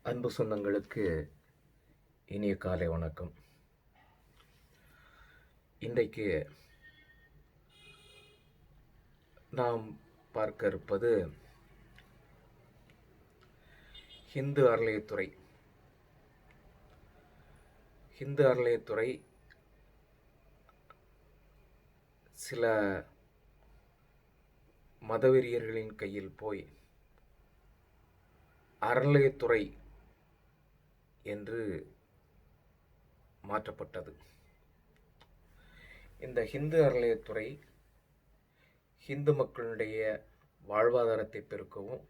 அன்பு சொந்தங்களுக்கு இனிய காலை வணக்கம். இன்றைக்கு நாம் பார்க்க இருப்பது ஹிந்து அறநிலையத்துறை. ஹிந்து அறநிலையத்துறை சில மதவெறியர்களின் கையில் போய் அறநிலையத்துறை என்று மாற்றப்பட்டது. இந்த ஹிந்து அறநிலையத்துறை ஹிந்து மக்களுடைய வாழ்வாதாரத்தை பெருக்கவும்,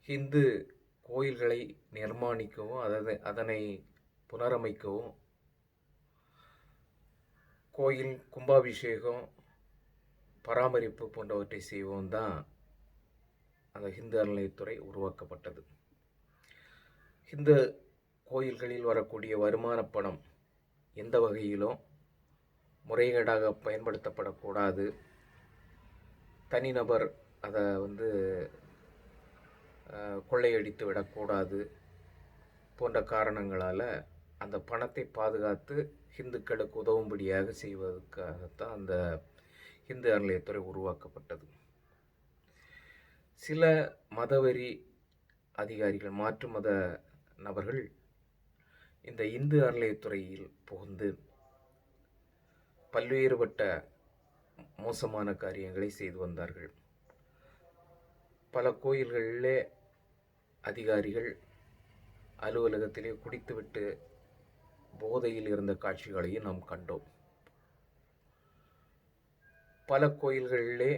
ஹிந்து கோயில்களை நிர்மாணிக்கவும், அதனை புனரமைக்கவும், கோயில் கும்பாபிஷேகம், பராமரிப்பு போன்றவற்றை செய்வோம் தான் அந்த ஹிந்து அறநிலையத்துறை உருவாக்கப்பட்டது. ஹிந்து கோயில்களில் வரக்கூடிய வருமான பணம் எந்த வகையிலும் முறைகேடாக பயன்படுத்தப்படக்கூடாது, தனிநபர் அதை கொள்ளையடித்து விடக்கூடாது போன்ற காரணங்களால் அந்த பணத்தை பாதுகாத்து ஹிந்துக்களுக்கு உதவும்படியாக செய்வதற்காகத்தான் அந்த ஹிந்து அறநிலையத்துறை உருவாக்கப்பட்டது. சில மதவெறி அதிகாரிகள், மாற்று மத நபர்கள் இந்த இந்து அறநிலையத்துறையில் புகுந்து பல்வேறுபட்ட மோசமான காரியங்களை செய்து வந்தார்கள். பல கோயில்களிலே அதிகாரிகள் அலுவலகத்திலே குடித்துவிட்டு போதையில் இருந்த காட்சிகளையும் நாம் கண்டோம். பல கோயில்களிலே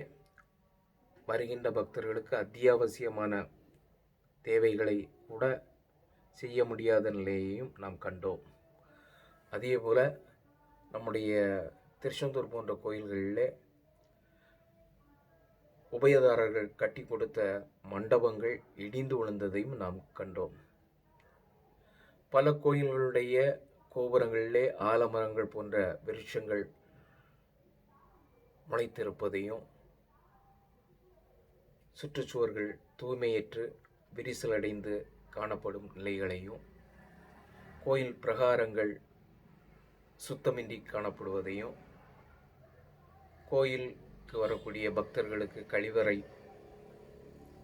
வருகின்ற பக்தர்களுக்கு அத்தியாவசியமான தேவைகளை கூட செய்ய முடியாத நிலையையும் நாம் கண்டோம். அதே போல் நம்முடைய திருச்செந்தூர் போன்ற கோயில்களிலே உபயதாரர்கள் கட்டி கொடுத்த மண்டபங்கள் இடிந்து விழுந்ததையும் நாம் கண்டோம். பல கோயில்களுடைய கோபுரங்களிலே ஆலமரங்கள் போன்ற விருட்சங்கள் முளைத்திருப்பதையும், சுற்றுச்சுவர்கள் தூய்மையற்று விரிசலடைந்து காணப்படும் நிலைகளையும், கோயில் பிரகாரங்கள் சுத்தமின்றி காணப்படுவதையும், கோயிலுக்கு வரக்கூடிய பக்தர்களுக்கு கழிவறை,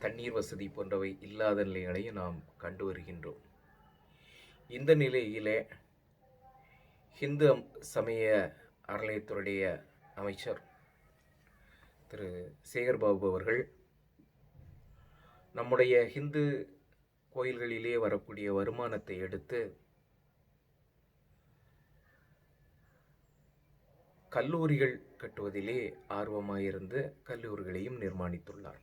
தண்ணீர் வசதி போன்றவை இல்லாத நிலைகளையும் நாம் கண்டு வருகின்றோம். இந்த நிலையிலே ஹிந்து சமய அறநிலையத்துறையுடைய அமைச்சர் திரு சேகர்பாபு அவர்கள் நம்முடைய ஹிந்து கோயில்களிலே வரக்கூடிய வருமானத்தை எடுத்து கல்லூரிகள் கட்டுவதிலே ஆர்வமாயிருந்து கல்லூரிகளையும் நிர்மாணித்துள்ளார்.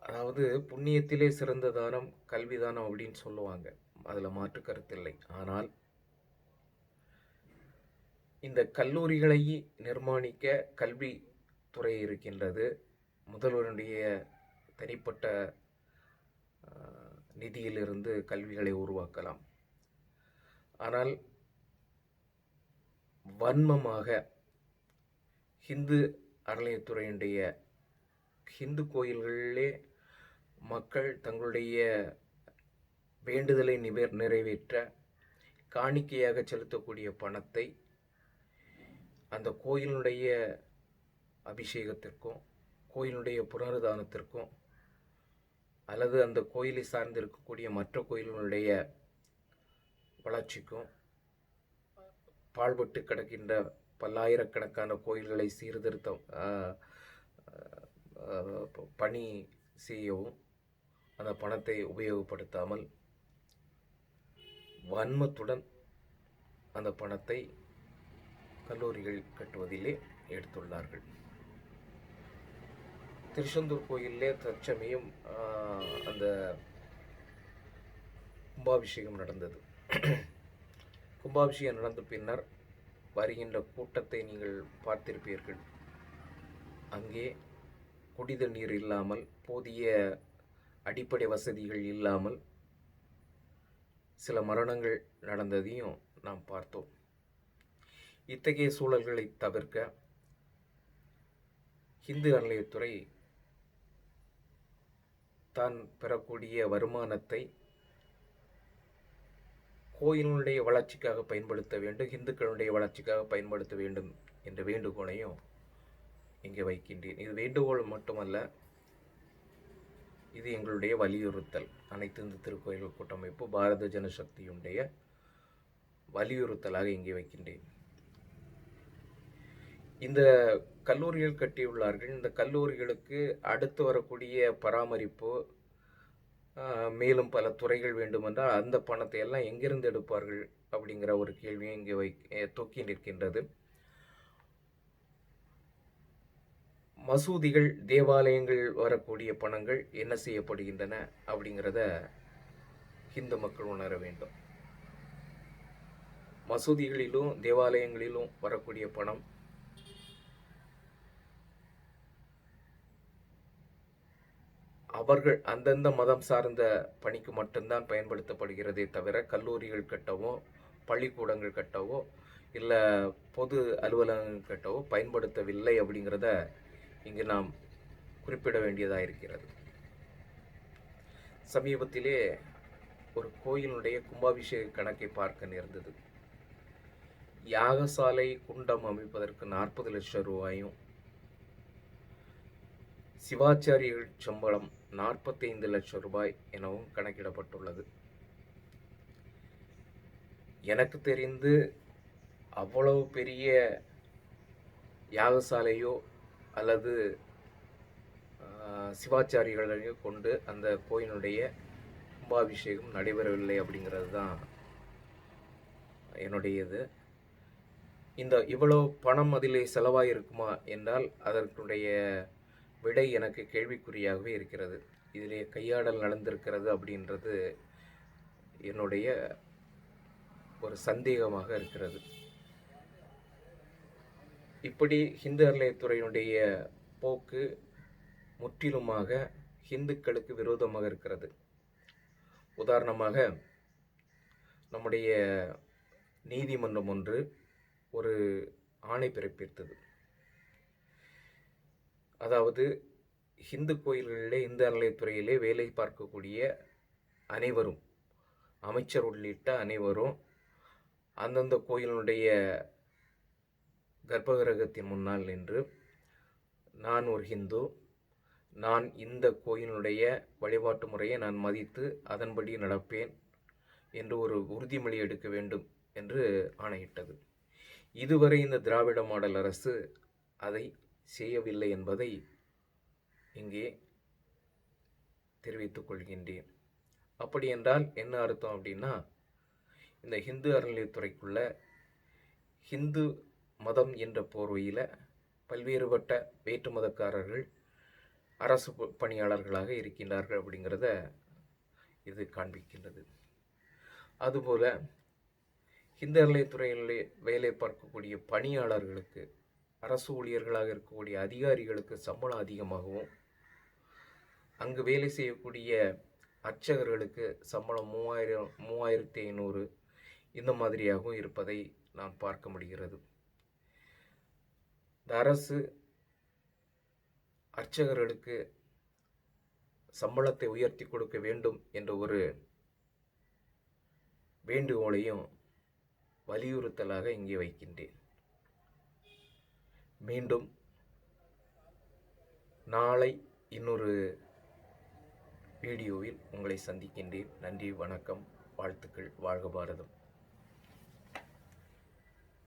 அதாவது புண்ணியத்திலே சிறந்த தானம் கல்வி தானம் அப்படின்னு சொல்லுவாங்க, அதில் மாற்று கருத்தில்லை. ஆனால் இந்த கல்லூரிகளை நிர்மாணிக்க கல்வித்துறை இருக்கின்றது. முதல்வருடைய தனிப்பட்ட நிதியிலிருந்து கல்விகளை உருவாக்கலாம். ஆனால் வன்மமாக ஹிந்து அறநிலையத்துறையினுடைய ஹிந்து கோயில்களிலே மக்கள் தங்களுடைய வேண்டுதலை நிறைவேற்ற காணிக்கையாக செலுத்தக்கூடிய பணத்தை அந்த கோயிலுடைய அபிஷேகத்திற்கும், கோயிலுடைய புனருதானத்திற்கும், அல்லது அந்த கோயிலை சார்ந்து இருக்கக்கூடிய மற்ற கோயில்களுடைய வளர்ச்சிக்கும், பாழ்பட்டு கிடக்கின்ற பல்லாயிரக்கணக்கான கோயில்களை சீர்திருத்தம் பணி செய்யவும் அந்த பணத்தை உபயோகப்படுத்தாமல் வன்மத்துடன் அந்த பணத்தை கல்லூரிகள் கட்டுவதிலே எடுத்துள்ளார்கள். திருச்செந்தூர் கோயிலே தற்சமயம் அந்த கும்பாபிஷேகம் நடந்தது. கும்பாபிஷேகம் நடந்த பின்னர் வருகின்ற கூட்டத்தை நீங்கள் பார்த்திருப்பீர்கள். அங்கே குடித நீர் இல்லாமல், போதிய அடிப்படை வசதிகள் இல்லாமல் சில மரணங்கள் நடந்ததையும் நாம் பார்த்தோம். இத்தகைய சூழல்களை தவிர்க்க ஹிந்து அறநிலையத்துறை தான் பெறக்கூடிய வருமானத்தை கோயிலுடைய வளர்ச்சிக்காக பயன்படுத்த வேண்டும், இந்துக்களுடைய வளர்ச்சிக்காக பயன்படுத்த வேண்டும் என்ற வேண்டுகோளையும் இங்கே வைக்கின்றேன். இது வேண்டுகோள் மட்டுமல்ல, இது எங்களுடைய வலியுறுத்தல். அனைத்து இந்து திருக்கோயில்கள் கூட்டமைப்பு பாரத ஜனசக்தியுடைய வலியுறுத்தலாக இங்கே வைக்கின்றேன். இந்த கல்லூரிகள் கட்டியுள்ளார்கள். இந்த கல்லூரிகளுக்கு அடுத்து வரக்கூடிய பராமரிப்பு, மேலும் பல துறைகள் வேண்டுமென்றால் அந்த பணத்தை எல்லாம் எங்கிருந்து எடுப்பார்கள் அப்படிங்கிற ஒரு கேள்வியும் இங்கே தொக்கி நிற்கின்றது. மசூதிகள், தேவாலயங்கள் வரக்கூடிய பணங்கள் என்ன செய்யப்படுகின்றன அப்படிங்கிறத இந்து மக்கள் உணர வேண்டும். மசூதிகளிலும் தேவாலயங்களிலும் வரக்கூடிய பணம் அவர்கள் அந்தந்த மதம் சார்ந்த பணிக்கு மட்டும்தான் பயன்படுத்தப்படுகிறதே தவிர கல்லூரிகள் கட்டவோ, பள்ளிக்கூடங்கள் கட்டவோ, இல்லை பொது அலுவலகங்கள் கட்டவோ பயன்படுத்தவில்லை அப்படிங்கிறத இங்கு நாம் குறிப்பிட வேண்டியதாக இருக்கிறது. சமீபத்திலே ஒரு கோயிலுடைய கும்பாபிஷேக கணக்கை பார்க்க நேர்ந்தது. யாகசாலை குண்டம் அமைப்பதற்கு 40 லட்சம் ரூபாயும், சிவாச்சாரியர்கள் சம்பளம் 45 லட்சம் ரூபாய் எனவும் கணக்கிடப்பட்டுள்ளது. எனக்கு தெரிந்து அவ்வளவு பெரிய யாகசாலையோ அல்லது சிவாச்சாரிகளையோ கொண்டு அந்த கோயிலுடைய கும்பாபிஷேகம் நடைபெறவில்லை அப்படிங்கிறது தான் என்னுடையது. இந்த இவ்வளவு பணம் அதிலே செலவாயிருக்குமா என்றால் அதற்குடைய விடை எனக்கு கேள்விக்குறியாகவே இருக்கிறது. இதிலே கையாடல் நடந்திருக்கிறது அப்படின்றது என்னுடைய ஒரு சந்தேகமாக இருக்கிறது. இப்படி இந்து அறநிலையத்துறையினுடைய போக்கு முற்றிலுமாக இந்துக்களுக்கு விரோதமாக இருக்கிறது. உதாரணமாக, நம்முடைய நீதிமன்றம் ஒன்று ஒரு ஆணை பிறப்பித்தது. அதாவது இந்து கோயில்களிலே, இந்து அறநிலையத்துறையிலே வேலை பார்க்கக்கூடிய அனைவரும், அமைச்சர் உள்ளிட்ட அனைவரும் அந்தந்த கோயிலுடைய கர்ப்பகிரகத்தின் முன்னால் நின்று, நான் ஒரு ஹிந்து, நான் இந்த கோயிலுடைய வழிபாட்டு முறையை நான் மதித்து அதன்படி நடப்பேன் என்று ஒரு உறுதிமொழி எடுக்க வேண்டும் என்று ஆணையிட்டது. இதுவரை இந்த திராவிட மாடல் அரசு அதை செய்யவில்லை என்பதை இங்கே தெரிவித்துக் கொள்கின்றேன். அப்படி என்றால் என்ன அர்த்தம் அப்படின்னா, இந்த இந்து அறநிலையத்துறைக்குள்ள ஹிந்து மதம் என்ற போர்வையில் பல்வேறுபட்ட வேற்று மதக்காரர்கள் அரசு பணியாளர்களாக இருக்கின்றார்கள் அப்படிங்கிறத இது காண்பிக்கின்றது. அதுபோல இந்து அறநிலையத்துறையிலே வேலை பார்க்கக்கூடிய பணியாளர்களுக்கு, அரசு ஊழியர்களாக இருக்கக்கூடிய அதிகாரிகளுக்கு சம்பளம் அதிகமாகவும், அங்கு வேலை செய்யக்கூடிய அர்ச்சகர்களுக்கு சம்பளம் 3500 இந்த மாதிரியாகவும் இருப்பதை நாம் பார்க்க முடிகிறது. இந்த அரசு அர்ச்சகர்களுக்கு சம்பளத்தை உயர்த்தி கொடுக்க வேண்டும் என்ற ஒரு வேண்டுகோளையும் வலியுறுத்தலாக இங்கே வைக்கின்றேன். மீண்டும் நாளை இன்னொரு வீடியோவில் உங்களை சந்திக்கின்றேன். நன்றி, வணக்கம், வாழ்த்துக்கள். வாழ்க பாரதம்.